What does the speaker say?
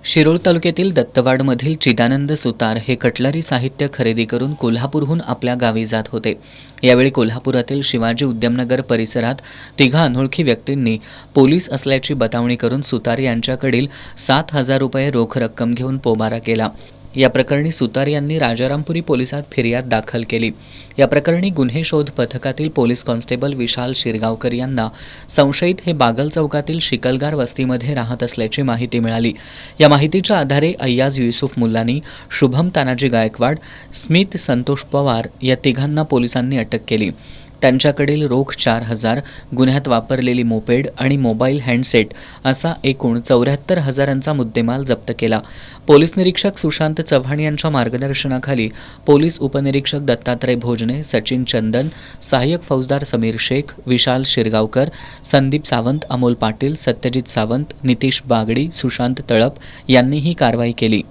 शिरोळ तालुक्यातील दत्तवाडमधील चिदानंद सुतार हे कटलरी साहित्य खरेदी करून कोल्हापूरहून आपल्या गावी जात होते. यावेळी कोल्हापुरातील शिवाजी उद्यमनगर परिसरात तिघा अनोळखी व्यक्तींनी पोलीस असल्याची बतावणी करून सुतार यांच्याकडील 7,000 रुपये रोख रक्कम घेऊन पोबारा केला. या प्रकरणी सुतार यांनी राजारामपुरी पोलिसात फिर्याद दाखल केली. या प्रकरणी गुन्हे शोध पथकातील पोलीस कॉन्स्टेबल विशाल शिरगावकर यांना संशयित हे बागल चौकातील शिकलगार वस्तीमध्ये राहत असल्याची माहिती मिळाली. या माहितीच्या आधारे अय्याज युसुफ मुल्लानी, शुभम तानाजी गायकवाड, स्मित संतोष पवार या तिघांना पोलिसांनी अटक केली. त्यांच्याकडील रोख 4,000, गुन्ह्यात वापरलेली मोपेड आणि मोबाईल हँडसेट असा एकूण 74,000चा मुद्देमाल जप्त केला. पोलीस निरीक्षक सुशांत चव्हाण यांच्या मार्गदर्शनाखाली पोलीस उपनिरीक्षक दत्तात्रय भोजने, सचिन चंदन, सहाय्यक फौजदार समीर शेख, विशाल शिरगावकर, संदीप सावंत, अमोल पाटील, सत्यजित सावंत, नितीश बागडी, सुशांत तळप यांनी ही कारवाई केली.